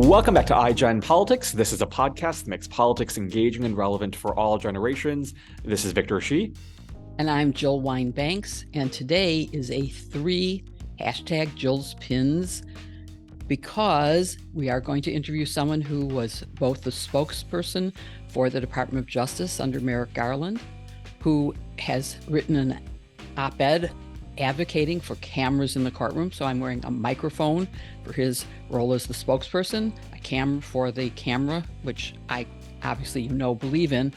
Welcome back to iGen Politics. This is a podcast that makes politics engaging and relevant for all generations. This is Victor Shi. And I'm Jill Wine-Banks. And today is a 3 #Jill's Pins, because we are going to interview someone who was both the spokesperson for the Department of Justice under Merrick Garland, who has written an op-ed advocating for cameras in the courtroom. So I'm wearing a microphone for his role as the spokesperson, a camera for the camera, which I obviously believe in,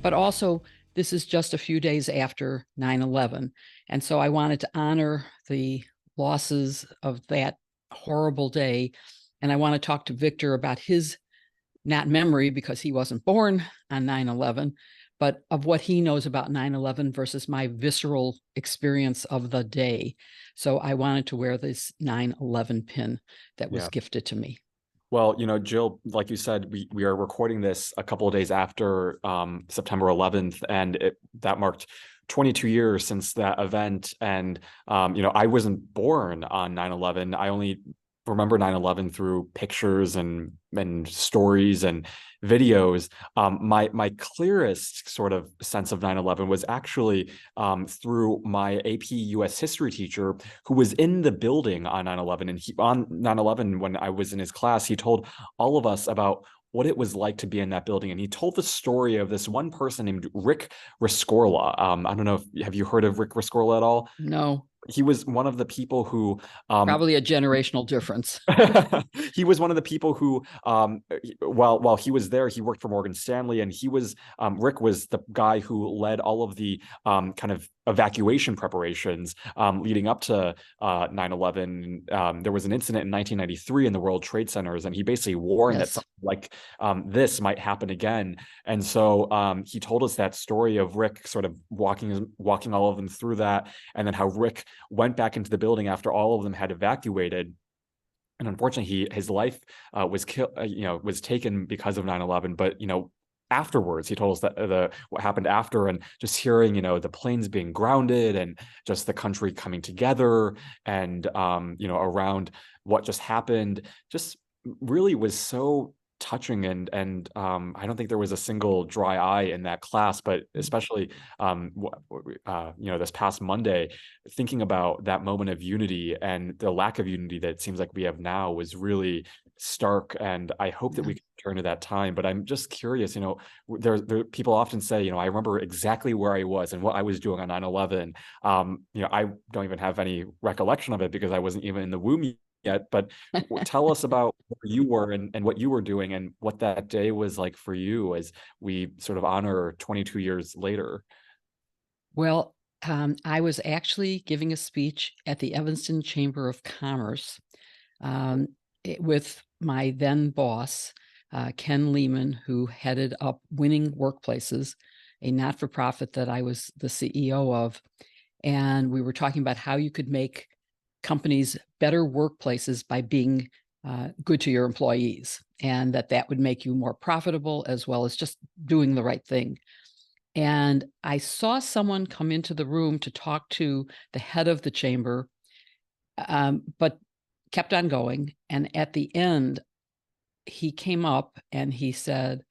but also this is just a few days after 9/11. And so I wanted to honor the losses of that horrible day. And I want to talk to Victor about his, not memory because he wasn't born on 9/11, but of what he knows about 9/11 versus my visceral experience of the day. So I wanted to wear this 9/11 pin that was gifted to me. Well, Jill, like you said, we are recording this a couple of days after September 11th, and that marked 22 years since that event. And, I wasn't born on 9/11. I only remember 9/11 through pictures and stories and videos. My clearest sort of sense of 9/11 was actually through my AP US history teacher, who was in the building on 9/11. And on 9/11, when I was in his class, he told all of us about what it was like to be in that building. And he told the story of this one person named Rick Rescorla. I don't know have you heard of Rick Rescorla at all? No. He was one of the people who probably a generational difference. He was one of the people who while he was there, he worked for Morgan Stanley, and Rick was the guy who led all of the kind of evacuation preparations leading up to 9/11. There was an incident in 1993 in the World Trade Centers, and he basically warned that something like this might happen again. And so he told us that story of Rick sort of walking all of them through that, and then how Rick went back into the building after all of them had evacuated. And unfortunately, his life was taken because of 9/11. But afterwards, he told us that what happened after, and just hearing the planes being grounded and just the country coming together, and around what just happened, just really was so touching. And I don't think there was a single dry eye in that class, but especially this past Monday, thinking about that moment of unity and the lack of unity that it seems like we have now was really stark. And I hope that we can return to that time. But I'm just curious, there people often say, I remember exactly where I was and what I was doing on 9/11. I don't even have any recollection of it because I wasn't even in the womb yet. But tell us about where you were and what you were doing and what that day was like for you as we sort of honor 22 years later. Well, I was actually giving a speech at the Evanston Chamber of Commerce with my then boss, Ken Lehman, who headed up Winning Workplaces, a not-for-profit that I was the CEO of. And we were talking about how you could make companies better workplaces by being good to your employees, and that would make you more profitable as well as just doing the right thing. And I saw someone come into the room to talk to the head of the chamber, but kept on going. And at the end, he came up and he said,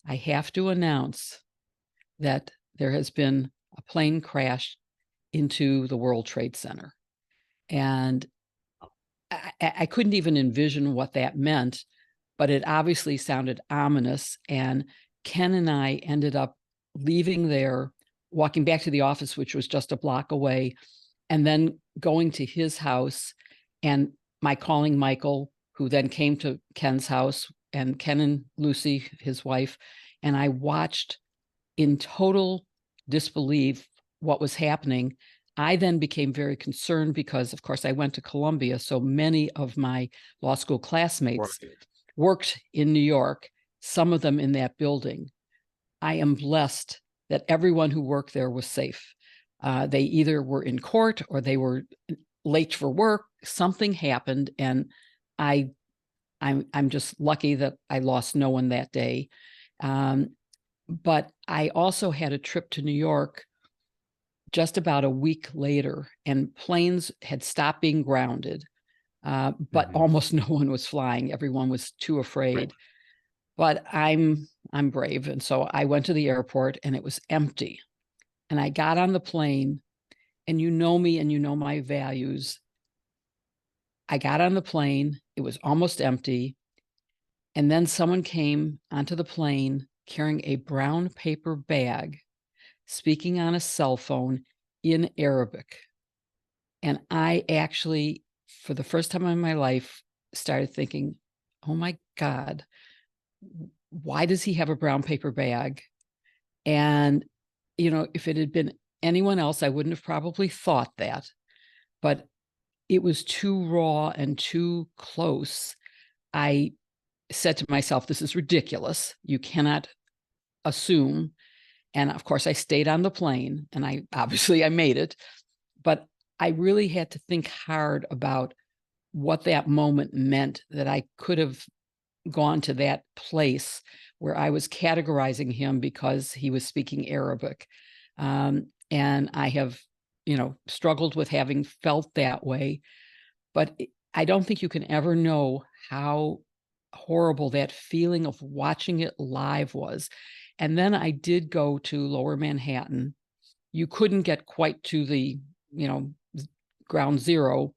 "I have to announce that there has been a plane crash into the World Trade Center." And I couldn't even envision what that meant, but it obviously sounded ominous. And Ken and I ended up leaving there, walking back to the office, which was just a block away, and then going to his house and calling Michael, who then came to Ken's house, and Ken and Lucy, his wife, and I watched in total disbelief what was happening. I then became very concerned because, of course, I went to Columbia. So many of my law school classmates worked in New York, some of them in that building. I am blessed that everyone who worked there was safe. They either were in court or they were late for work. Something happened, and I'm just lucky that I lost no one that day. But I also had a trip to New York just about a week later, and planes had stopped being grounded. but almost no one was flying. Everyone was too afraid. But I'm brave. And so I went to the airport and it was empty. And I got on the plane, and you know me and you know my values. I got on the plane, it was almost empty. And then someone came onto the plane carrying a brown paper bag, speaking on a cell phone in Arabic. And I actually, for the first time in my life, started thinking, oh my God, why does he have a brown paper bag? And, you know, if it had been anyone else, I wouldn't have probably thought that. But it was too raw and too close. I said to myself, this is ridiculous. You cannot assume. And of course, I stayed on the plane, and I made it. But I really had to think hard about what that moment meant, that I could have gone to that place where I was categorizing him because he was speaking Arabic. And I have, you know, struggled with having felt that way. But I don't think you can ever know how horrible that feeling of watching it live was. And then I did go to Lower Manhattan. You couldn't get quite to the, you know, ground zero,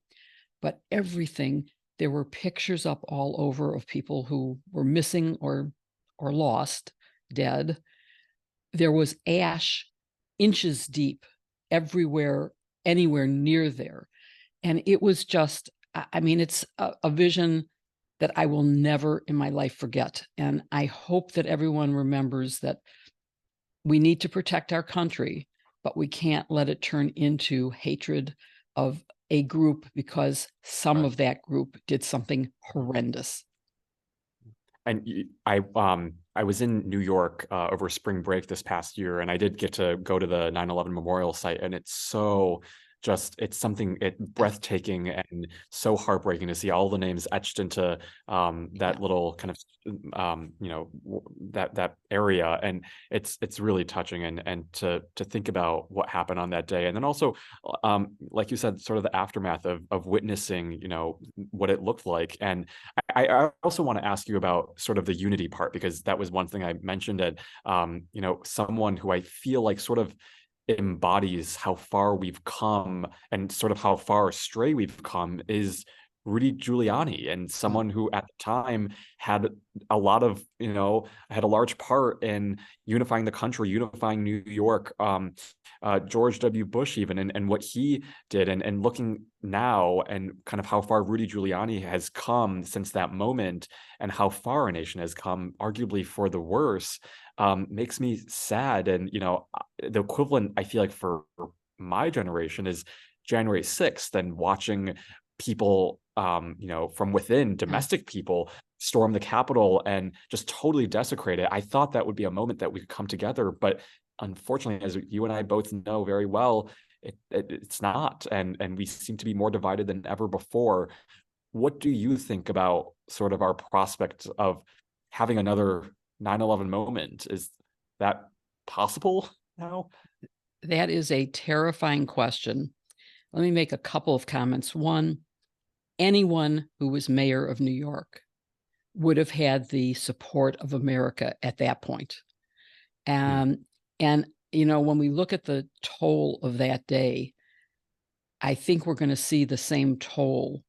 but everything, there were pictures up all over of people who were missing or lost, dead. There was ash inches deep everywhere, anywhere near there. And it was just, I mean, it's a vision that I will never in my life forget. And I hope that everyone remembers that we need to protect our country, but we can't let it turn into hatred of a group because some of that group did something horrendous. And I was in New York over spring break this past year, and I did get to go to the 9/11 memorial site, and it's so it's something breathtaking and so heartbreaking to see all the names etched into that little kind of you know, that area, and it's really touching, and to think about what happened on that day, and then also like you said, sort of the aftermath of witnessing, you know, what it looked like. And I also want to ask you about sort of the unity part, because that was one thing I mentioned, and you know, someone who I feel like sort of embodies how far we've come and sort of how far astray we've come is Rudy Giuliani, and someone who at the time had a lot of, you know, had a large part in unifying the country, unifying New York, George W. Bush even, and what he did, and looking now and kind of how far Rudy Giuliani has come since that moment, and how far our nation has come, arguably for the worse, makes me sad. And, you know, the equivalent, I feel like, for my generation is January 6th, and watching people, you know, from within, domestic people, storm the Capitol and just totally desecrate it. I thought that would be a moment that we could come together, but unfortunately, as you and I both know very well, it's not, and we seem to be more divided than ever before. What do you think about sort of our prospect of having another 9/11 moment? Is that possible now? That is a terrifying question. Let me make a couple of comments. One, anyone who was mayor of New York would have had the support of America at that point. And, you know, when we look at the toll of that day, I think we're going to see the same toll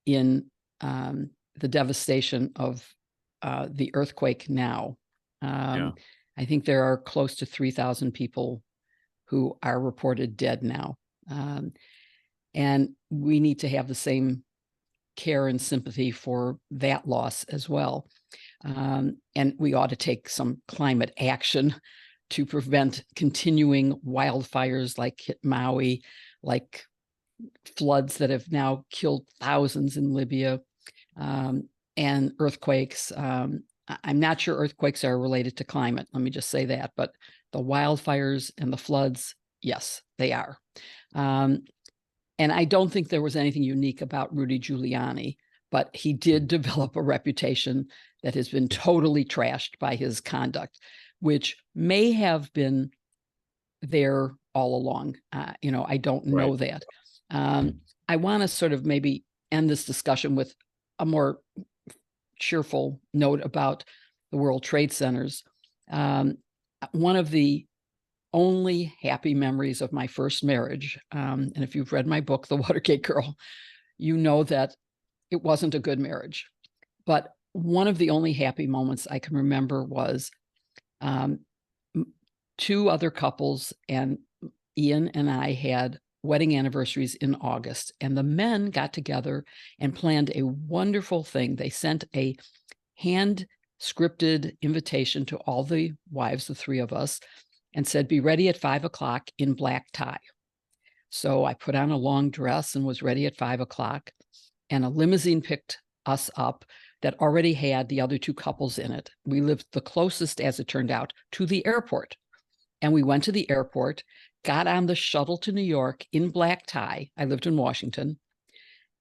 in the devastation of the earthquake now. I think there are close to 3,000 people who are reported dead now. And we need to have the same care and sympathy for that loss as well. And we ought to take some climate action to prevent continuing wildfires like hit Maui, like floods that have now killed thousands in Libya, and earthquakes. I'm not sure earthquakes are related to climate. Let me just say that. But the wildfires and the floods, yes, they are. And I don't think there was anything unique about Rudy Giuliani, but he did develop a reputation that has been totally trashed by his conduct, which may have been there all along. You know, I don't know that. I want to sort of maybe end this discussion with a more cheerful note about the World Trade Centers. One of the only happy memories of my first marriage, and if you've read my book, The Watergate Girl, you know that it wasn't a good marriage. But one of the only happy moments I can remember was two other couples, and Ian and I had wedding anniversaries in August, and the men got together and planned a wonderful thing. They sent a hand scripted invitation to all the wives, the three of us, and said, be ready at 5 o'clock in black tie. So I put on a long dress and was ready at 5 o'clock, and a limousine picked us up that already had the other two couples in it. We lived the closest, as it turned out, to the airport. And we went to the airport, got on the shuttle to New York in black tie. I lived in Washington,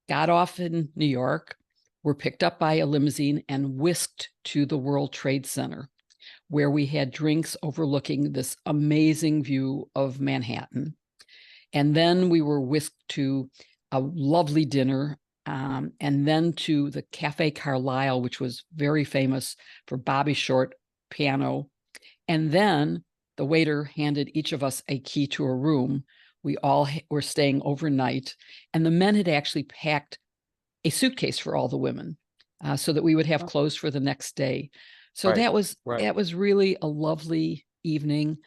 got off in New York, were picked up by a limousine and whisked to the World Trade Center, where we had drinks overlooking this amazing view of Manhattan. And then we were whisked to a lovely dinner, and then to the Cafe Carlyle, which was very famous for Bobby Short piano. And then the waiter handed each of us a key to a room. We all were staying overnight, and the men had actually packed a suitcase for all the women, so that we would have clothes for the next day. So that was really a lovely evening,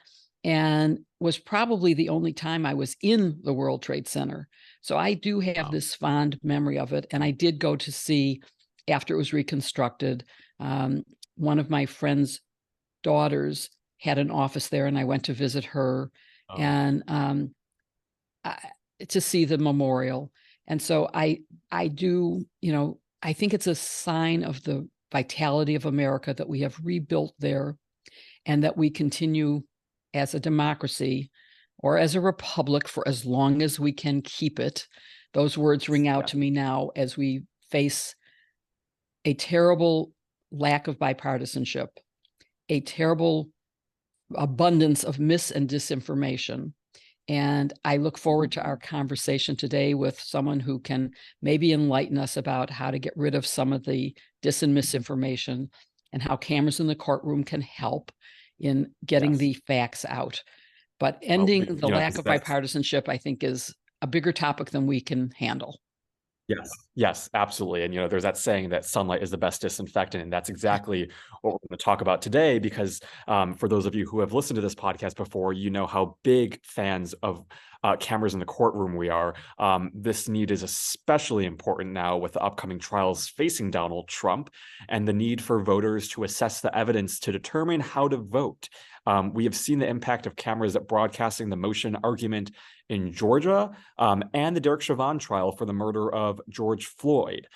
and was probably the only time I was in the World Trade Center. So I do have this fond memory of it. And I did go to see, after it was reconstructed, one of my friend's daughters had an office there, and I went to visit her and to see the memorial. And so I do, I think it's a sign of the vitality of America that we have rebuilt there, and that we continue as a democracy or as a republic for as long as we can keep it. Those words ring out to me now as we face a terrible lack of bipartisanship, a terrible abundance of mis and disinformation. And I look forward to our conversation today with someone who can maybe enlighten us about how to get rid of some of the dis and misinformation, and how cameras in the courtroom can help in getting the facts out. But ending the lack of bipartisanship, I think, is a bigger topic than we can handle. Yes, absolutely. And, there's that saying that sunlight is the best disinfectant. And that's exactly what we're going to talk about today, because for those of you who have listened to this podcast before, you know how big fans of cameras in the courtroom we are. This need is especially important now with the upcoming trials facing Donald Trump, and the need for voters to assess the evidence to determine how to vote. We have seen the impact of cameras at broadcasting the motion argument in Georgia, and the Derek Chauvin trial for the murder of George Floyd.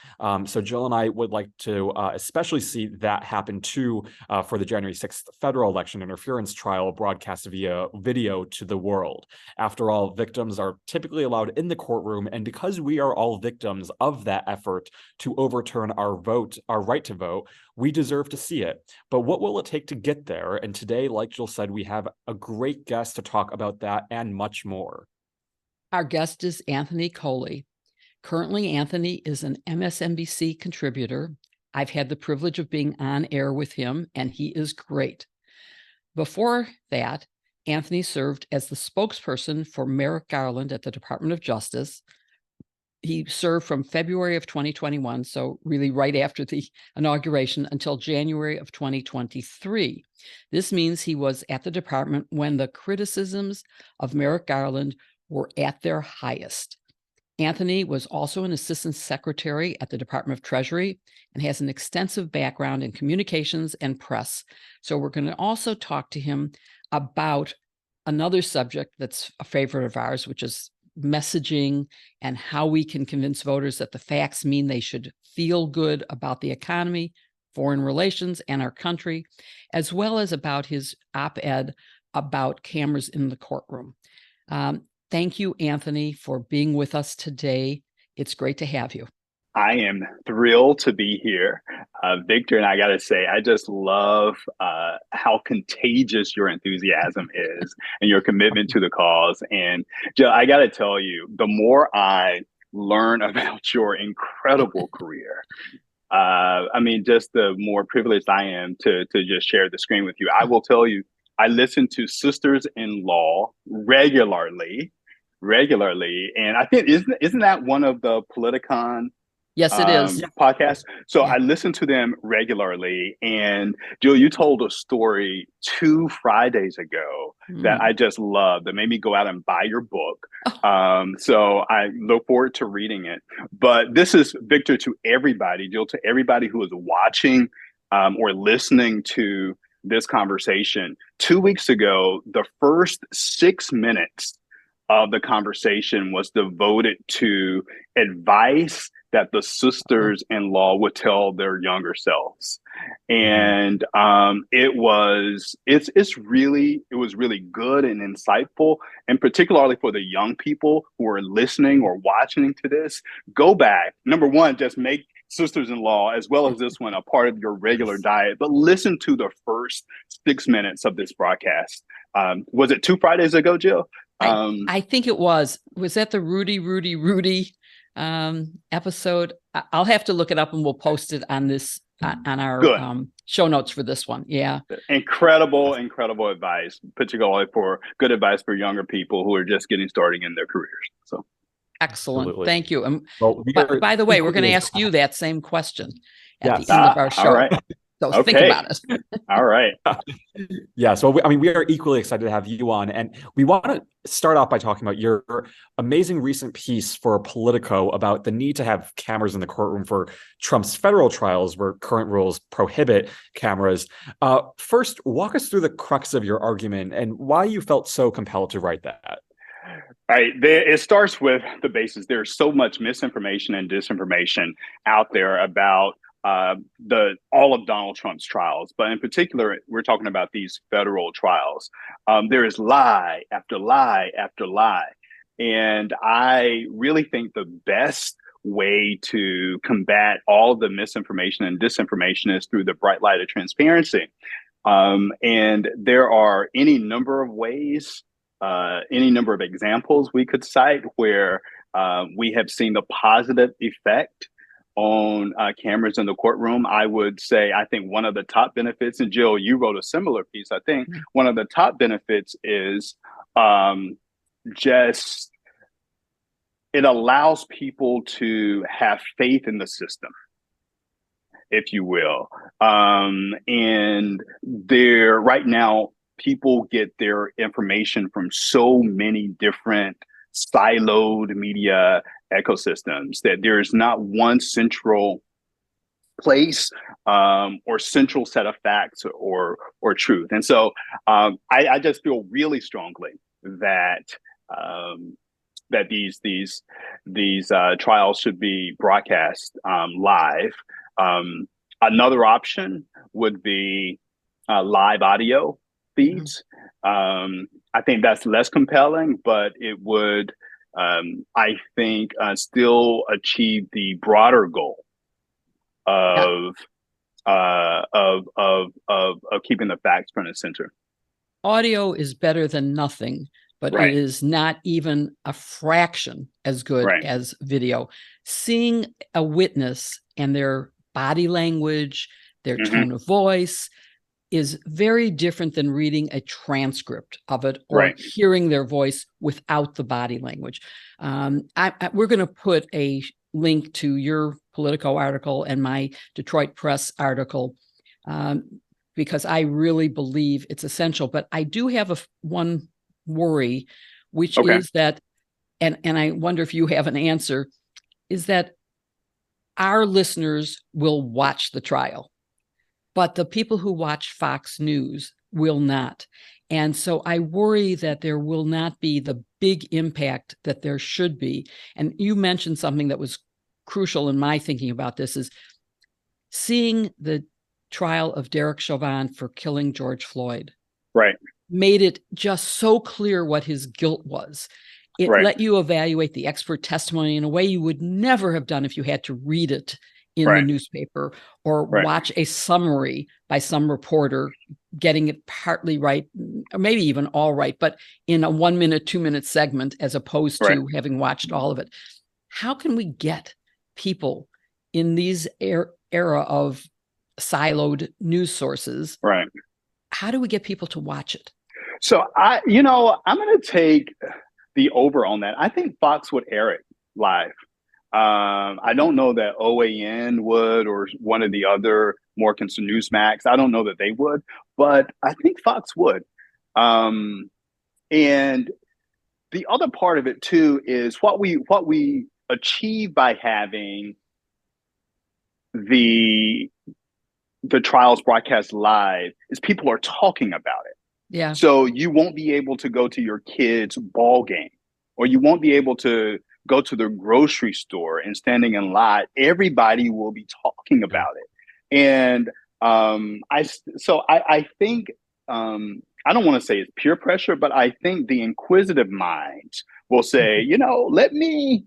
So Jill and I would like to especially see that happen too for the January 6th federal election interference trial broadcast via video to the world. After all, victims are typically allowed in the courtroom, and because we are all victims of that effort to overturn our right to vote, we deserve to see it. But what will it take to get there? And today, like Jill said, we have a great guest to talk about that and much more. Our guest is Anthony Coley. Currently, Anthony is an MSNBC contributor. I've had the privilege of being on air with him, and he is great. Before that, Anthony served as the spokesperson for Merrick Garland at the Department of Justice. He served from February of 2021, so really right after the inauguration, until January of 2023. This means he was at the department when the criticisms of Merrick Garland were at their highest. Anthony was also an assistant secretary at the Department of Treasury and has an extensive background in communications and press. So we're going to also talk to him about another subject that's a favorite of ours, which is messaging and how we can convince voters that the facts mean they should feel good about the economy, foreign relations, and our country, as well as about his op-ed about cameras in the courtroom. Thank you, Anthony, for being with us today. It's great to have you. I am thrilled to be here. Victor, and I got to say, I just love how contagious your enthusiasm is and your commitment to the cause. And Joe, I got to tell you, the more I learn about your incredible career. I mean, just the more privileged I am to just share the screen with you. I will tell you, I listen to Sisters-in-Law regularly, and I think isn't that one of the Politicon Yes, it is. podcasts? So Yeah. I listen to them regularly. And Jill, you told a story 2 Fridays ago that I just loved, that made me go out and buy your book. So I look forward to reading it. But this is, Victor, to everybody, Jill, to everybody who is watching or listening to this conversation. 2 weeks ago, the first 6 minutes of the conversation was devoted to advice that the sisters-in-law would tell their younger selves. And it was really good and insightful, and particularly for the young people who are listening or watching to this. Go back. Number one, just make Sisters-in-Law, as well as this one, a part of your regular diet, but listen to the first 6 minutes of this broadcast. Was it 2 Fridays ago, Jill? I think it was. Was that the Rudy episode? I'll have to look it up, and we'll post it on this on our show notes for this one. Yeah. Incredible advice, particularly for good advice for younger people who are just getting started in their careers. So excellent. Absolutely. Thank you. Well, by the way, we're going to ask you that same question at Yes. the end of our show. All right. So think about it. All right. Yeah. So, we are equally excited to have you on. And we want to start off by talking about your amazing recent piece for Politico about the need to have cameras in the courtroom for Trump's federal trials where current rules prohibit cameras. First, walk us through the crux of your argument and why you felt so compelled to write that. All right. It starts with the basis. There's so much misinformation and disinformation out there about all of Donald Trump's trials, but in particular, we're talking about these federal trials. There is lie after lie after lie. And I really think the best way to combat all the misinformation and disinformation is through the bright light of transparency. And there are any number of ways, any number of examples we could cite where we have seen the positive effect on cameras in the courtroom. I would say, I think one of the top benefits, and Jill, you wrote a similar piece, I think one of the top benefits is just it allows people to have faith in the system, if you will. And there, right now, people get their information from so many different siloed media ecosystems that there is not one central place or central set of facts or truth. And so I just feel really strongly that that these trials should be broadcast live. Another option would be live audio feeds. I think that's less compelling, but it would, I think, still achieve the broader goal of keeping the facts front and center. Audio is better than nothing, but it is not even a fraction as good as video. Seeing a witness and their body language, their tone of voice is very different than reading a transcript of it or hearing their voice without the body language. We're going to put a link to your Politico article and my Detroit Press article because I really believe it's essential. But I do have one worry, which is that, and I wonder if you have an answer, is that our listeners will watch the trial, but the people who watch Fox News will not. And so I worry that there will not be the big impact that there should be. And you mentioned something that was crucial in my thinking about this is seeing the trial of Derek Chauvin for killing George Floyd. Made it just so clear what his guilt was. It let you evaluate the expert testimony in a way you would never have done if you had to read it in the newspaper or watch a summary by some reporter getting it partly right, or maybe even all right, but in a 1 minute, 2 minute segment, as opposed to having watched all of it. how can we get people in these era of siloed news sources? Right. How do we get people to watch it? So I'm going to take the over on that. I think Fox would air it live. I don't know that OAN would, or one of the other more conservative Newsmax. I don't know that they would, but I think Fox would. And the other part of it too is what we achieve by having the trials broadcast live is people are talking about it. Yeah. So you won't be able to go to your kid's ball game, or you won't be able to go to the grocery store and standing in line. Everybody will be talking about it. And I think I don't want to say it's peer pressure, but I think the inquisitive minds will say, let me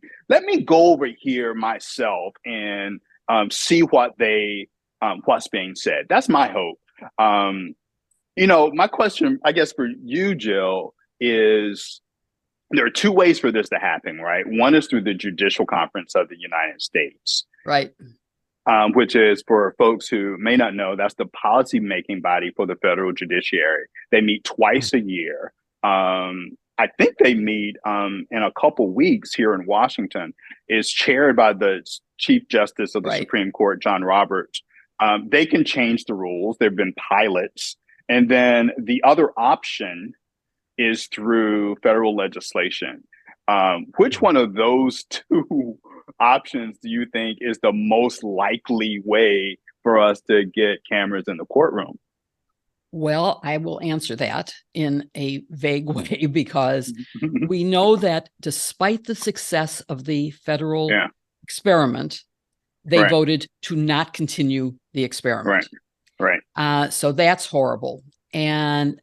go over here myself and see what's being said. That's my hope. My question, I guess, for you, Jill, is there are two ways for this to happen, right? One is through the Judicial Conference of the United States. Right. Which is, for folks who may not know, that's the policy-making body for the federal judiciary. They meet twice a year. I think they meet in a couple weeks here in Washington. It's chaired by the Chief Justice of the Supreme Court, John Roberts. They can change the rules. There have been pilots. And then the other option is through federal legislation. Which one of those two options do you think is the most likely way for us to get cameras in the courtroom? Well, I will answer that in a vague way, because we know that despite the success of the federal experiment, they voted to not continue the experiment. Right. So that's horrible. And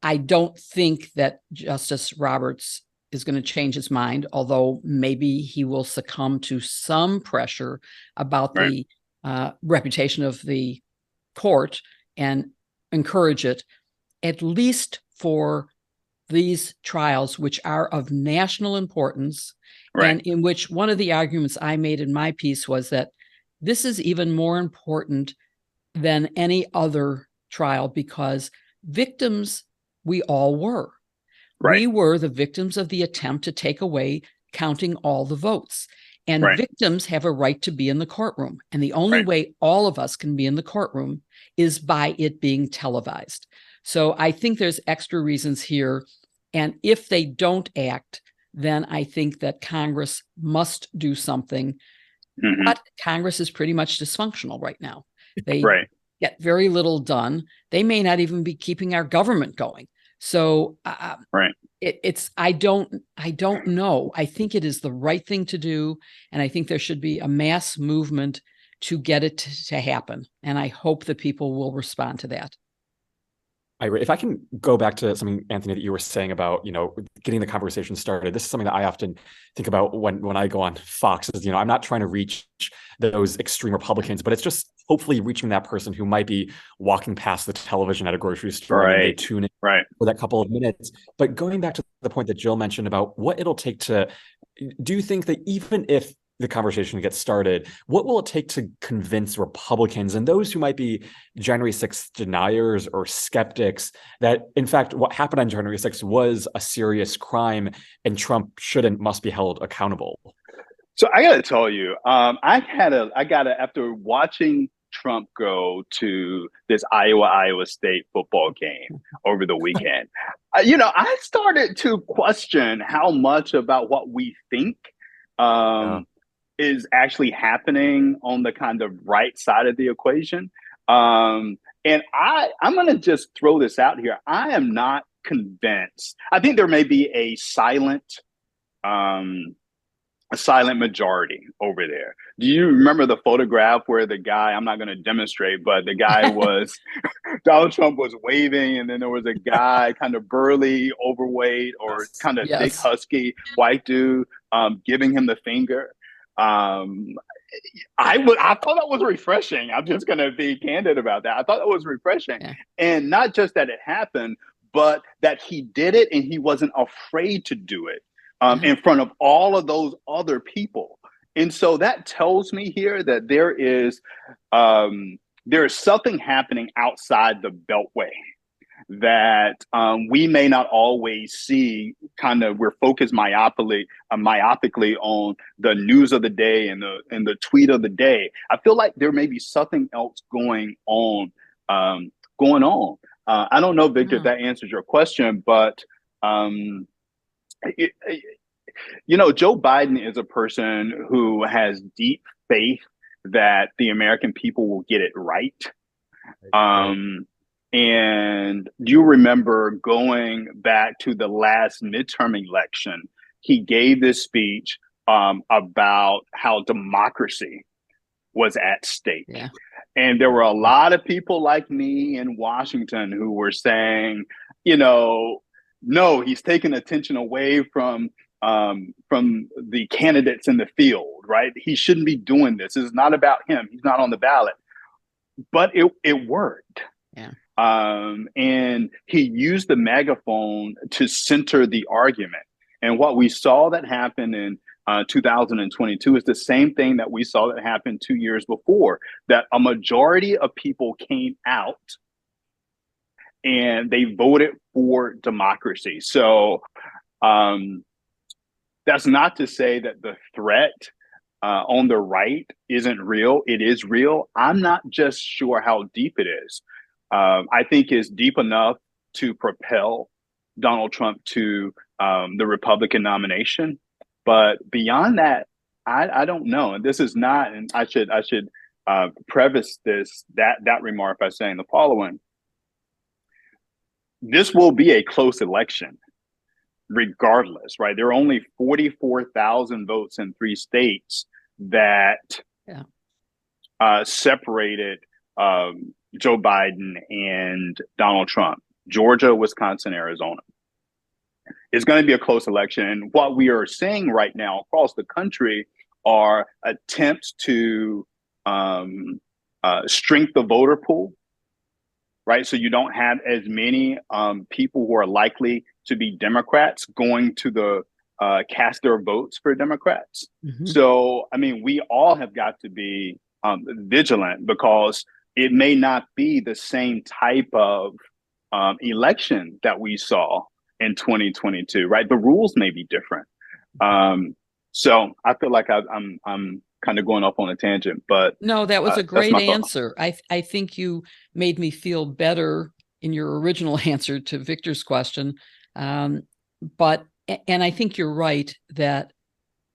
I don't think that Justice Roberts is going to change his mind, although maybe he will succumb to some pressure about the reputation of the court and encourage it, at least for these trials, which are of national importance, and in which one of the arguments I made in my piece was that this is even more important than any other trial, because victims we all were. We were the victims of the attempt to take away counting all the votes. And victims have a right to be in the courtroom. And the only way all of us can be in the courtroom is by it being televised. So I think there's extra reasons here. And if they don't act, then I think that Congress must do something. But Congress is pretty much dysfunctional right now. They get very little done. They may not even be keeping our government going. So I don't know. I think it is the right thing to do. And I think there should be a mass movement to get it to happen. And I hope that people will respond to that. If I can go back to something, Anthony, that you were saying about, getting the conversation started. This is something that I often think about when I go on Fox is, I'm not trying to reach those extreme Republicans, but it's just hopefully reaching that person who might be walking past the television at a grocery store and they tune in for that couple of minutes. But going back to the point that Jill mentioned about what it'll take to, do you think that even if the conversation gets started, what will it take to convince Republicans and those who might be January 6th deniers or skeptics that, in fact, what happened on January 6th was a serious crime and Trump must be held accountable? So I got to tell you, after watching Trump go to this Iowa State football game over the weekend, I started to question how much about what we think is actually happening on the kind of right side of the equation. And I'm going to just throw this out here. I am not convinced. I think there may be a silent majority over there. Do you remember the photograph where the guy, I'm not going to demonstrate, but the guy was, Donald Trump was waving, and then there was a guy, kind of burly, overweight, or kind of thick, husky, white dude, giving him the finger. I thought that was refreshing. I'm just going to be candid about that. I thought that was refreshing. And not just that it happened, but that he did it and he wasn't afraid to do it in front of all of those other people. And so that tells me here that there is something happening outside the Beltway that we may not always see. Kind of, we're focused myopically on the news of the day and the tweet of the day. I feel like there may be something else going on. I don't know, Victor, if that answers your question, but Joe Biden is a person who has deep faith that the American people will get it right. And do you remember going back to the last midterm election? He gave this speech about how democracy was at stake. Yeah. And there were a lot of people like me in Washington who were saying, no, he's taking attention away from the candidates in the field, right? He shouldn't be doing this. It's not about him. He's not on the ballot. But it worked. Yeah. And he used the megaphone to center the argument. And what we saw that happen in 2022 is the same thing that we saw that happened 2 years before, that a majority of people came out and they voted for democracy. So that's not to say that the threat on the right isn't real. It is real. I'm not just sure how deep it is. I think it's deep enough to propel Donald Trump to the Republican nomination. But beyond that, I don't know. And this is not, and I should preface that remark by saying the following. This will be a close election, regardless, right? There are only 44,000 votes in 3 states that separated Joe Biden and Donald Trump: Georgia, Wisconsin, Arizona. It's going to be a close election. And what we are seeing right now across the country are attempts to shrink the voter pool, right? So you don't have as many people who are likely to be Democrats going to the cast their votes for Democrats. Mm-hmm. So, I mean, we all have got to be vigilant, because it may not be the same type of election that we saw in 2022, right? The rules may be different. So I feel like I'm kind of going off on a tangent, but no, that was a great answer. I think you made me feel better in your original answer to Victor's question. And I think you're right that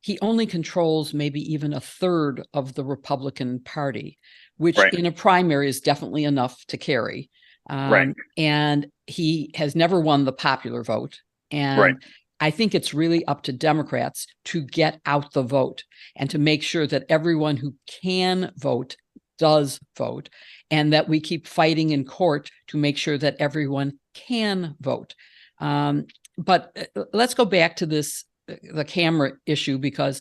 he only controls maybe even a third of the Republican Party, which in a primary is definitely enough to carry. And he has never won the popular vote. And I think it's really up to Democrats to get out the vote and to make sure that everyone who can vote does vote, and that we keep fighting in court to make sure that everyone can vote. But let's go back to the camera issue, because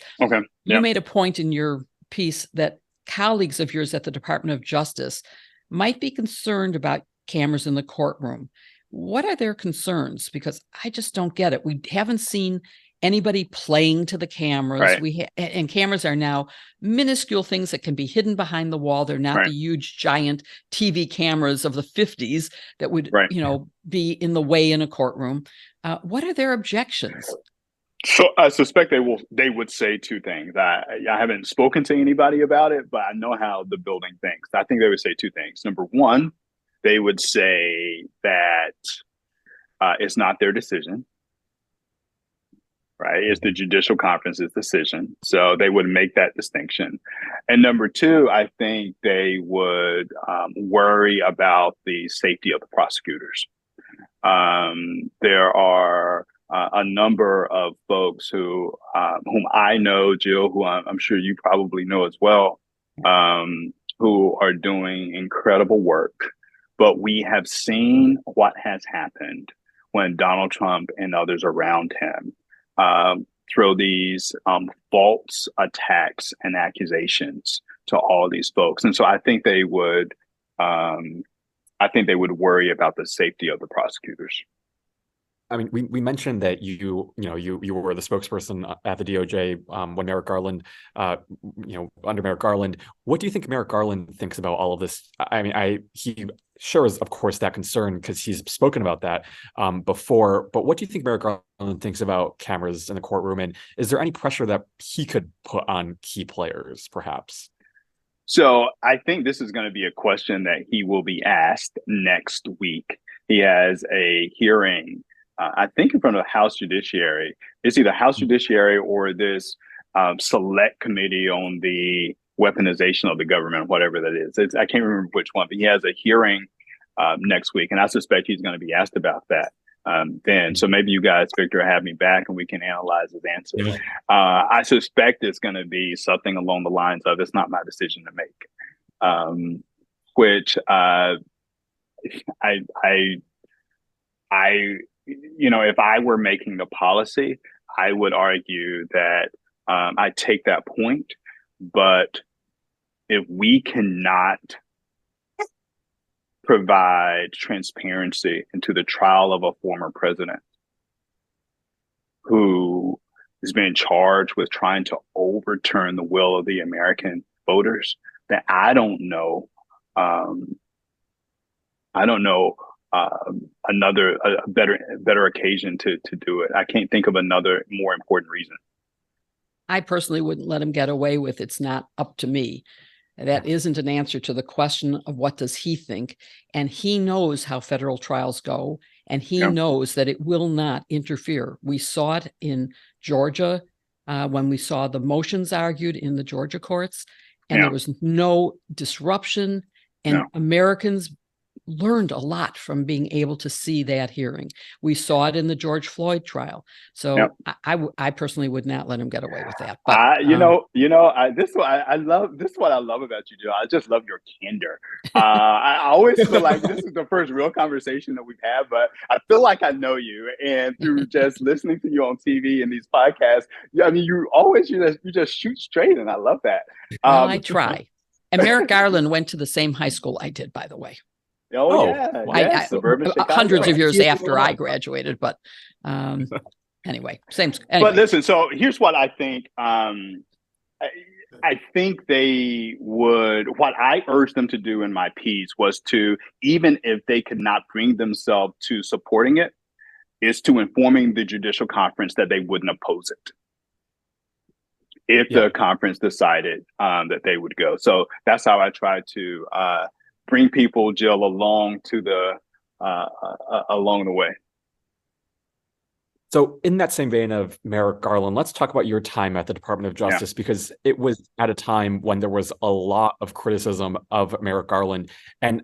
you made a point in your piece that colleagues of yours at the Department of Justice might be concerned about cameras in the courtroom. What are their concerns? Because I just don't get it. We haven't seen anybody playing to the cameras. And cameras are now minuscule things that can be hidden behind the wall. They're not the huge, giant TV cameras of the 50s that would, be in the way in a courtroom. What are their objections? So I suspect they would say 2 things. I haven't spoken to anybody about it, but I know how the building thinks. I think they would say 2 things. Number one, they would say that it's not their decision, right? It's the Judicial Conference's decision. So they would make that distinction. And number 2, I think they would worry about the safety of the prosecutors. There are a number of folks whom I know, Jill, who I'm sure you probably know as well, who are doing incredible work. But we have seen what has happened when Donald Trump and others around him throw these false attacks and accusations to all these folks. And so I think they would worry about the safety of the prosecutors. I mean, we mentioned that you were the spokesperson at the DOJ when Merrick Garland, under Merrick Garland. What do you think Merrick Garland thinks about all of this? I mean, he sure is, of course, that concern because he's spoken about that before. But what do you think Merrick Garland thinks about cameras in the courtroom? And is there any pressure that he could put on key players, perhaps? So I think this is going to be a question that he will be asked next week. He has a hearing, I think, in front of the House Judiciary. It's either House Judiciary or this select committee on the weaponization of the government, whatever that is. I can't remember which one, but he has a hearing next week, and I suspect he's going to be asked about that then. So maybe you guys, Victor, have me back and we can analyze his answer. Yeah. I suspect it's going to be something along the lines of, it's not my decision to make, which if I were making the policy, I would argue that I take that point, but if we cannot provide transparency into the trial of a former president who is being charged with trying to overturn the will of the American voters, then I don't know another better occasion to do it. I can't think of another more important reason. I personally wouldn't let him get away with it's not up to me. That isn't an answer to the question of what does he think. And he knows how federal trials go, and he knows that it will not interfere. We saw it in Georgia when we saw the motions argued in the Georgia courts, and there was no disruption, and Americans learned a lot from being able to see that hearing. We saw it in the George Floyd trial. So I personally would not let him get away with that. But this is what I love about you, Joe. I just love your candor. I always feel like this is the first real conversation that we've had, but I feel like I know you, and through just listening to you on TV and these podcasts, I mean, you just shoot straight, and I love that. Well, I try. And Merrick Garland went to the same high school I did, by the way. Suburban Chicago. Hundreds of years after I graduated, but anyway. But listen, so here's what I think. I think they would. What I urged them to do in my piece was to, even if they could not bring themselves to supporting it, is to informing the Judicial Conference that they wouldn't oppose it if the conference decided that they would go. So that's how I tried to bring people, Jill, along the way. So in that same vein of Merrick Garland, let's talk about your time at the Department of Justice, because it was at a time when there was a lot of criticism of Merrick Garland. And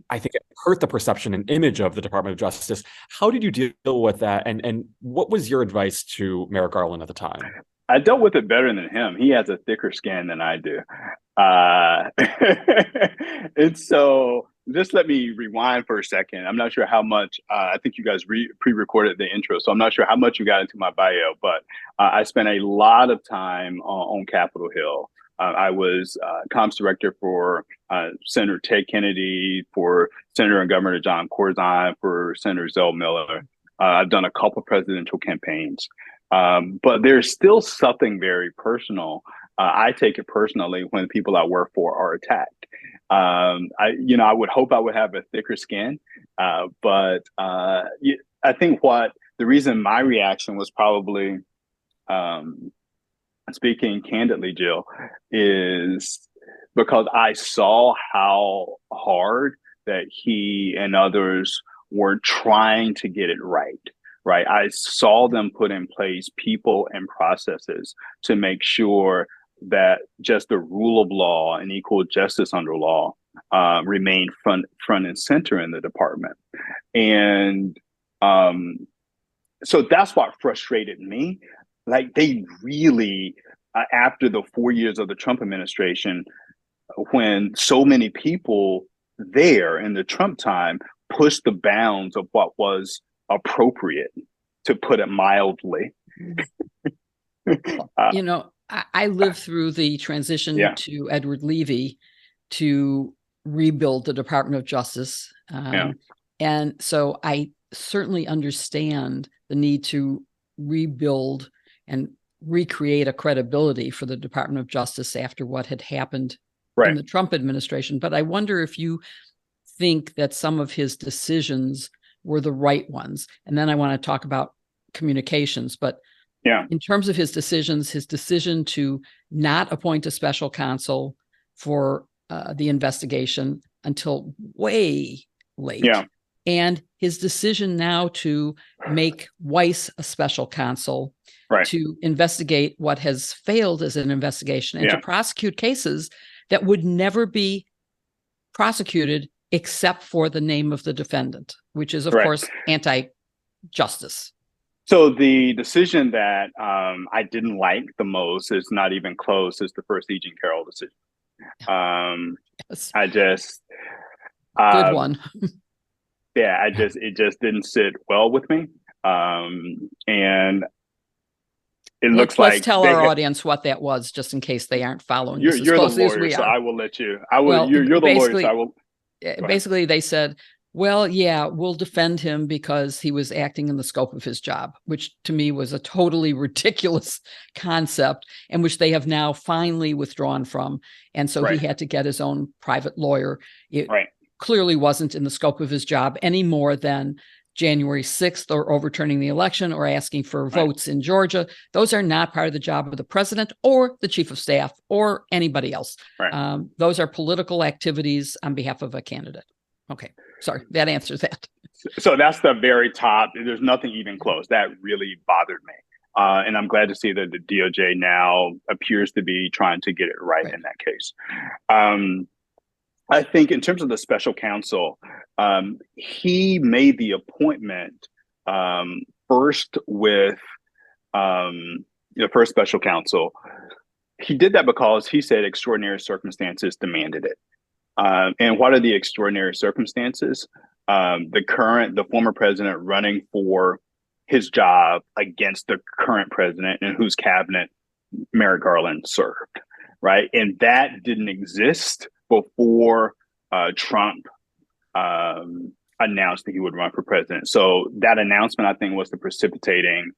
I think it hurt the perception and image of the Department of Justice. How did you deal with that? And what was your advice to Merrick Garland at the time? I dealt with it better than him. He has a thicker skin than I do. And so just let me rewind for a second. I'm not sure how much, I think you guys pre-recorded the intro, so I'm not sure how much you got into my bio, but I spent a lot of time on Capitol Hill. I was comms director for Senator Ted Kennedy, for Senator and Governor John Corzine, for Senator Zell Miller. I've done a couple presidential campaigns. But there's still something very personal. I take it personally when people I work for are attacked. I would hope I would have a thicker skin, but I think the reason my reaction was probably, speaking candidly, Jill, is because I saw how hard that he and others were trying to get it right. Right. I saw them put in place people and processes to make sure that just the rule of law and equal justice under law remained front and center in the department. And so that's what frustrated me. Like, they really, after the 4 years of the Trump administration, when so many people there in the Trump time pushed the bounds of what was appropriate, to put it mildly. I lived through the transition to Edward Levy to rebuild the Department of Justice. And so I certainly understand the need to rebuild and recreate a credibility for the Department of Justice after what had happened in the Trump administration. But I wonder if you think that some of his decisions were the right ones. And then I want to talk about communications. But in terms of his decision to not appoint a special counsel for the investigation until way late, and his decision now to make Weiss a special counsel to investigate what has failed as an investigation and to prosecute cases that would never be prosecuted except for the name of the defendant, which is, of course, anti-justice. So the decision that I didn't like the most is not even close, is the first E. Jean Carroll decision. I just... Good one. it just didn't sit well with me. And it looks like... Let's tell our audience what that was, just in case they aren't following. You're the lawyer, so I will let you. You're the lawyer, so I will... Basically, they said, well, yeah, we'll defend him because he was acting in the scope of his job, which to me was a totally ridiculous concept, and which they have now finally withdrawn from. And so he had to get his own private lawyer. It clearly wasn't in the scope of his job any more than January 6th or overturning the election or asking for votes in Georgia. Those are not part of the job of the president or the chief of staff or anybody else. Those are political activities on behalf of a candidate. Okay. Sorry, that answers that. So that's the very top. There's nothing even close. That really bothered me. And I'm glad to see that the DOJ now appears to be trying to get it right in that case. I think in terms of the special counsel, he made the appointment first with the first special counsel. He did that because he said extraordinary circumstances demanded it. And what are the extraordinary circumstances? The former president running for his job against the current president in whose cabinet Merrick Garland served, right? And that didn't exist before Trump announced that he would run for president. So that announcement, I think, was the precipitating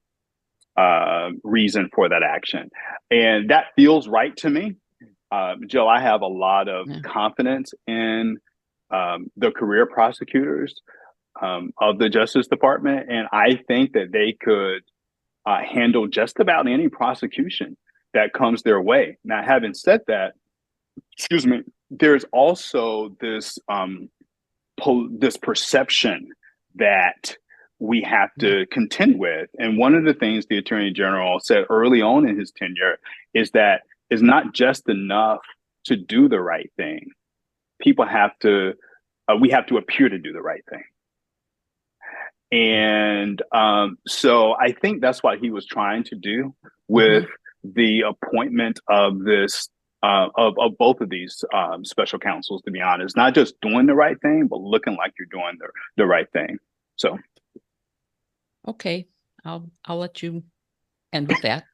reason for that action. And that feels right to me. Joe, I have a lot of confidence in the career prosecutors of the Justice Department, and I think that they could handle just about any prosecution that comes their way. Now, having said that, excuse me, there's also this this perception that we have to contend with. And one of the things the Attorney General said early on in his tenure is that it's not just enough to do the right thing. People have to, we have to appear to do the right thing. And so I think that's what he was trying to do with the appointment of this, of both of these special counsels, to be honest, not just doing the right thing, but looking like you're doing the right thing. So. Okay. I'll let you end with that.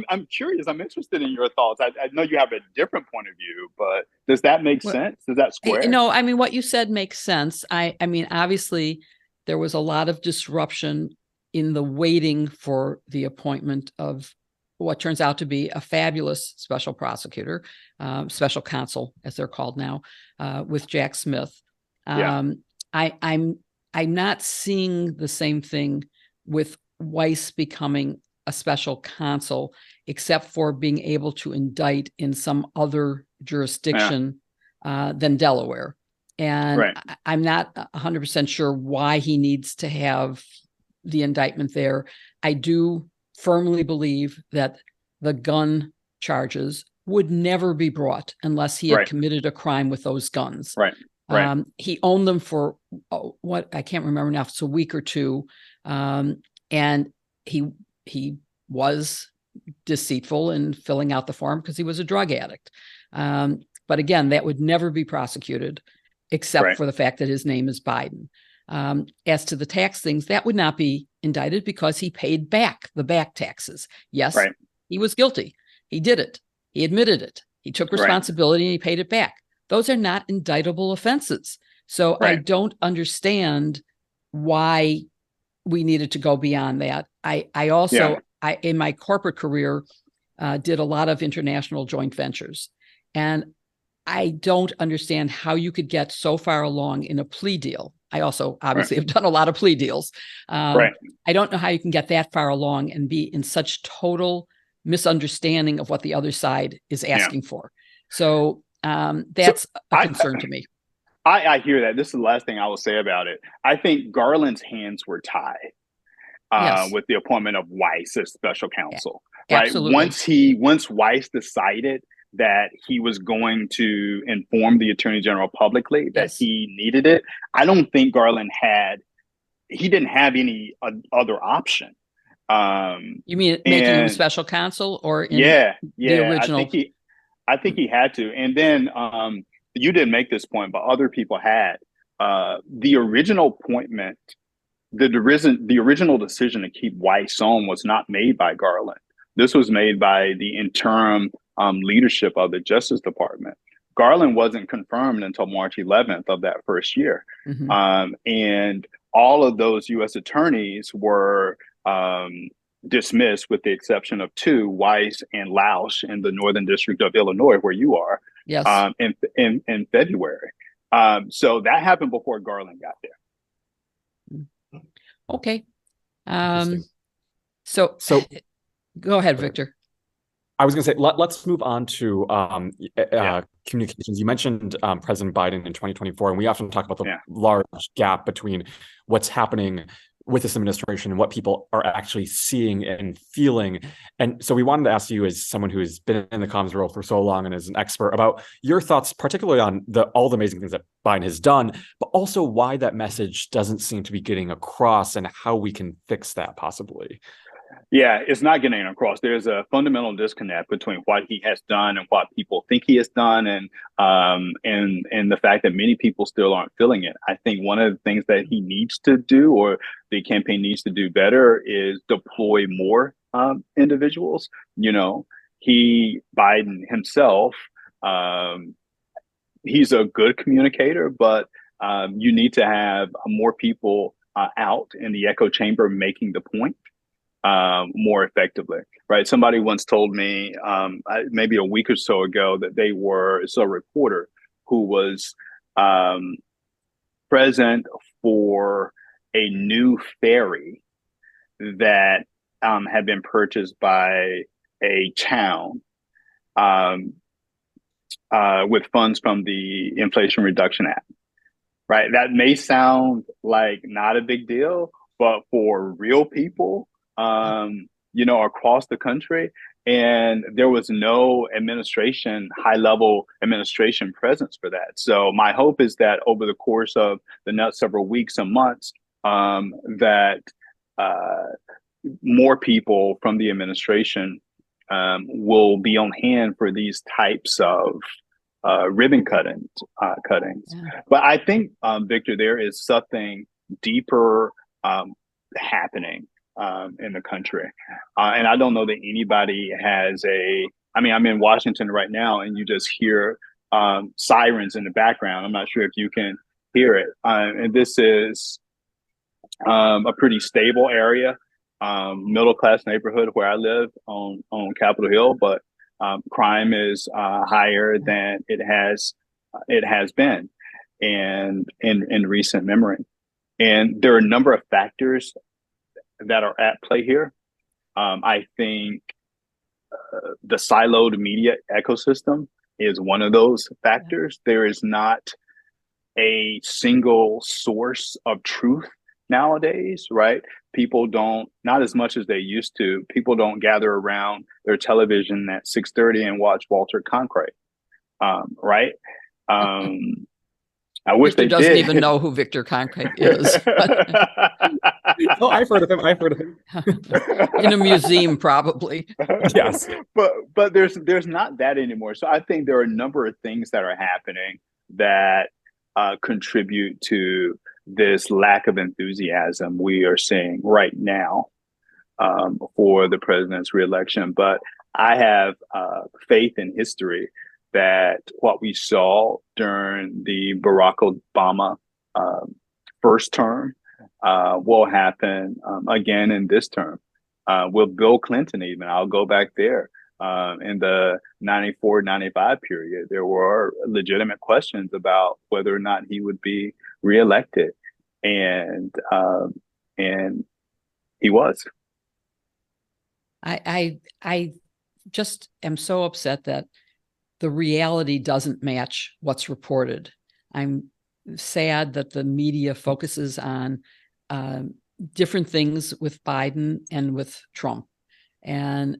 I'm curious. I'm interested in your thoughts. I know you have a different point of view, but does that make sense? Does that square? No, I mean, what you said makes sense. I mean, obviously there was a lot of disruption in the waiting for the appointment of what turns out to be a fabulous special prosecutor, special counsel, as they're called now, with Jack Smith. I'm not seeing the same thing with Weiss becoming a special counsel, except for being able to indict in some other jurisdiction than Delaware. And I'm not 100% sure why he needs to have the indictment there. I do firmly believe that the gun charges would never be brought unless he had committed a crime with those guns. He owned them for what I can't remember now. If it's a week or two, and he was deceitful in filling out the form because he was a drug addict. But again, that would never be prosecuted, except for the fact that his name is Biden. As to the tax things, that would not be indicted because he paid back the back taxes. Yes, he was guilty. He did it. He admitted it. He took responsibility and he paid it back. Those are not indictable offenses. So I don't understand why we needed to go beyond that. I also, in my corporate career, did a lot of international joint ventures. And I don't understand how you could get so far along in a plea deal. I also obviously have done a lot of plea deals. I don't know how you can get that far along and be in such total misunderstanding of what the other side is asking for. So that's a concern to me. I hear that. This is the last thing I will say about it. I think Garland's hands were tied with the appointment of Weiss as special counsel. Right. Absolutely. Once Weiss decided that he was going to inform the attorney general publicly that he needed it, I don't think Garland didn't have any other option. You mean making him special counsel or in the original? I think he had to. And then you didn't make this point, but other people had. The original appointment, the original decision to keep Weiss on was not made by Garland. This was made by the interim leadership of the Justice Department. Garland wasn't confirmed until March 11th of that first year. And all of those U.S. attorneys were dismissed with the exception of two, Weiss and Lausch in the Northern District of Illinois, where you are, in February. So that happened before Garland got there. Okay. So go ahead, Victor. I was going to say, let's move on to communications. You mentioned President Biden in 2024, and we often talk about the large gap between what's happening with this administration and what people are actually seeing and feeling. And so we wanted to ask you, as someone who has been in the comms world for so long and is an expert, about your thoughts, particularly on all the amazing things that Biden has done, but also why that message doesn't seem to be getting across and how we can fix that possibly. Yeah, it's not getting across. There's a fundamental disconnect between what he has done and what people think he has done, and the fact that many people still aren't feeling it. I think one of the things that he needs to do, or the campaign needs to do better, is deploy more individuals. You know, Biden himself, he's a good communicator, but you need to have more people out in the echo chamber making the point more effectively, right? Somebody once told me maybe a week or so ago that it's a reporter who was present for a new ferry that had been purchased by a town with funds from the Inflation Reduction Act, right? That may sound like not a big deal, but for real people, across the country, and there was no high-level administration presence for that. So my hope is that over the course of the next several weeks and months, that more people from the administration will be on hand for these types of ribbon cuttings. But I think, Victor, there is something deeper happening in the country. And I don't know that anybody has I'm in Washington right now, and you just hear sirens in the background. I'm not sure if you can hear it. And this is a pretty stable area, middle-class neighborhood where I live on Capitol Hill, but crime is higher than it has been in recent memory. And there are a number of factors that are at play here. I think the siloed media ecosystem is one of those factors. There is not a single source of truth nowadays, right? People not as much as they used to, people don't gather around their television at 6:30 and watch Walter Cronkite, right? I wish Victor doesn't even know who Victor Cronkite is. Oh, I've heard of him. In a museum, probably. Yes, but there's not that anymore. So I think there are a number of things that are happening that contribute to this lack of enthusiasm we are seeing right now for the president's reelection. But I have faith in history that what we saw during the Barack Obama first term will happen again in this term. With Bill Clinton, even, I'll go back there. In the 94-95 period, there were legitimate questions about whether or not he would be reelected. And he was. I just am so upset that the reality doesn't match what's reported. I'm sad that the media focuses on different things with Biden and with Trump. And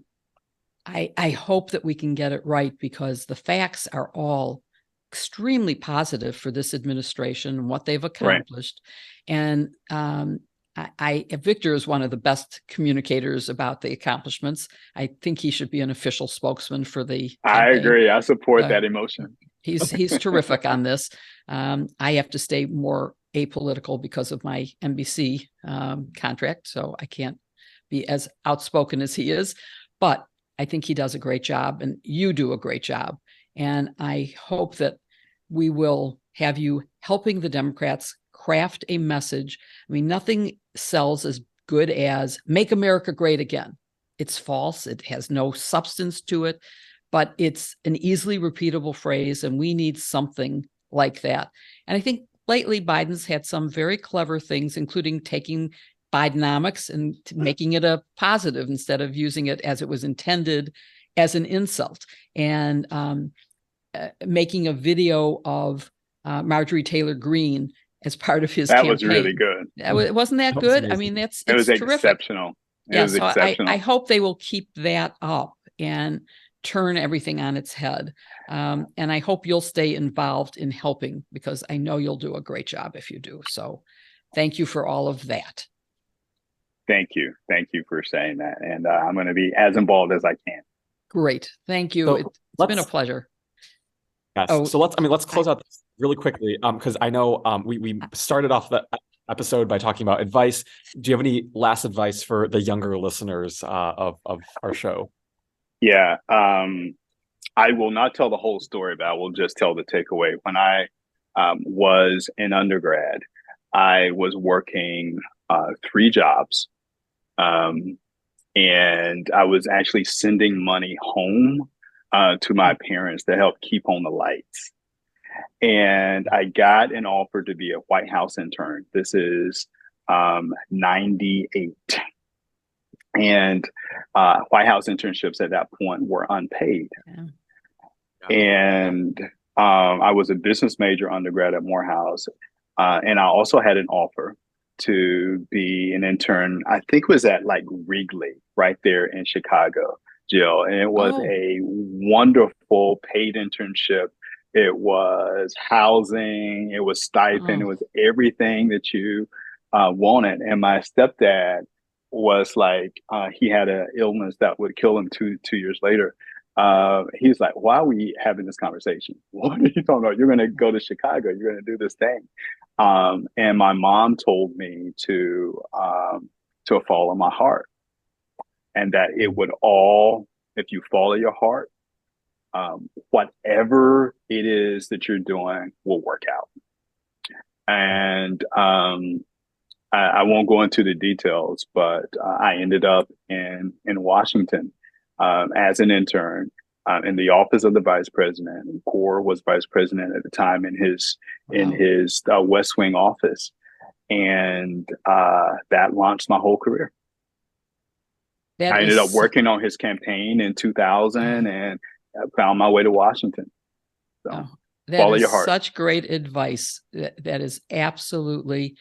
I hope that we can get it right, because the facts are all extremely positive for this administration and what they've accomplished. Right. And Victor is one of the best communicators about the accomplishments. I think he should be an official spokesman for the campaign. I agree. I support that emotion. He's terrific on this. I have to stay more apolitical because of my NBC contract, so I can't be as outspoken as he is. But I think he does a great job, and you do a great job. And I hope that we will have you helping the Democrats craft a message. I mean, nothing sells as good as "Make America Great Again." It's false. It has no substance to it, but it's an easily repeatable phrase, and we need something like that. And I think lately Biden's had some very clever things, including taking Bidenomics and making it a positive instead of using it as it was intended, as an insult, and making a video of Marjorie Taylor Greene as part of his campaign. That was really good. Wasn't that good? I mean, it was terrific. Exceptional. Yeah, so I hope they will keep that up and turn everything on its head. And I hope you'll stay involved in helping, because I know you'll do a great job if you do. So thank you for all of that. Thank you. Thank you for saying that. And I'm going to be as involved as I can. Great. Thank you. So it's been a pleasure. Yes. Oh, so let's close out this really quickly, because I know we started off the episode by talking about advice. Do you have any last advice for the younger listeners of our show? Yeah. I will not tell the whole story, but I will just tell the takeaway. When I was in undergrad, I was working 3 jobs. And I was actually sending money home to my parents to help keep on the lights. And I got an offer to be a White House intern. This is 98. And White House internships at that point were unpaid. Yeah. And I was a business major undergrad at Morehouse. And I also had an offer to be an intern. I think it was at like Wrigley right there in Chicago, Jill. And it was a wonderful paid internship. It was housing, it was stipend, it was everything that you wanted. And my stepdad was like, he had an illness that would kill him two years later. He's like, why are we having this conversation? What are you talking about? You're going to go to Chicago. You're going to do this thing. And my mom told me to follow my heart, and that it would all, if you follow your heart, whatever it is that you're doing will work out. And I won't go into the details, but I ended up in Washington as an intern in the office of the vice president. And Gore was vice president at the time in his West Wing office, and that launched my whole career. I ended up working on his campaign in 2000 and found my way to Washington. So follow your heart. Such great advice. That is absolutely,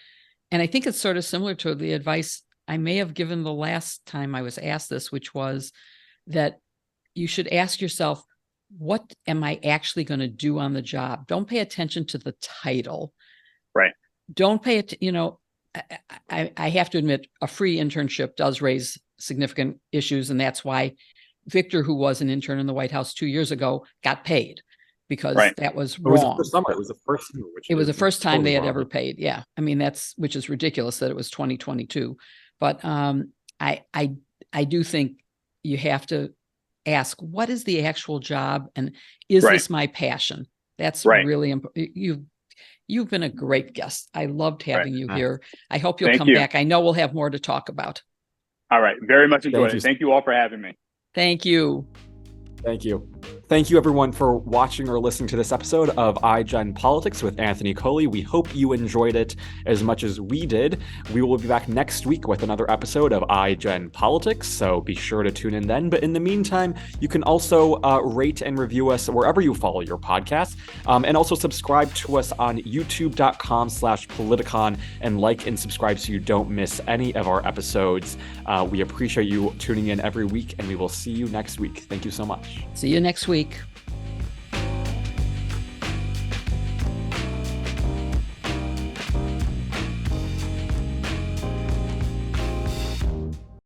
and I think it's sort of similar to the advice I may have given the last time I was asked this, which was that you should ask yourself, what am I actually going to do on the job? Don't pay attention to the title. Right. Don't pay it. I have to admit, a free internship does raise significant issues. And that's why Victor, who was an intern in the White House 2 years ago, got paid, because that was wrong. It was the first summer. It was the first time they had ever paid. Yeah. I mean, which is ridiculous that it was 2022. But I do think you have to ask, what is the actual job? And is Right. this my passion? That's Right. really important. You've been a great guest. I loved having you here. I hope you'll Thank come you. back. I know we'll have more to talk about. All right. Very much enjoyed Thank you. it. Thank you all for having me. Thank you. Thank you. Thank you, everyone, for watching or listening to this episode of iGen Politics with Anthony Coley. We hope you enjoyed it as much as we did. We will be back next week with another episode of iGen Politics, so be sure to tune in then. But in the meantime, you can also rate and review us wherever you follow your podcast, and also subscribe to us on youtube.com/Politicon, and like and subscribe so you don't miss any of our episodes. We appreciate you tuning in every week, and we will see you next week. Thank you so much. See you next week.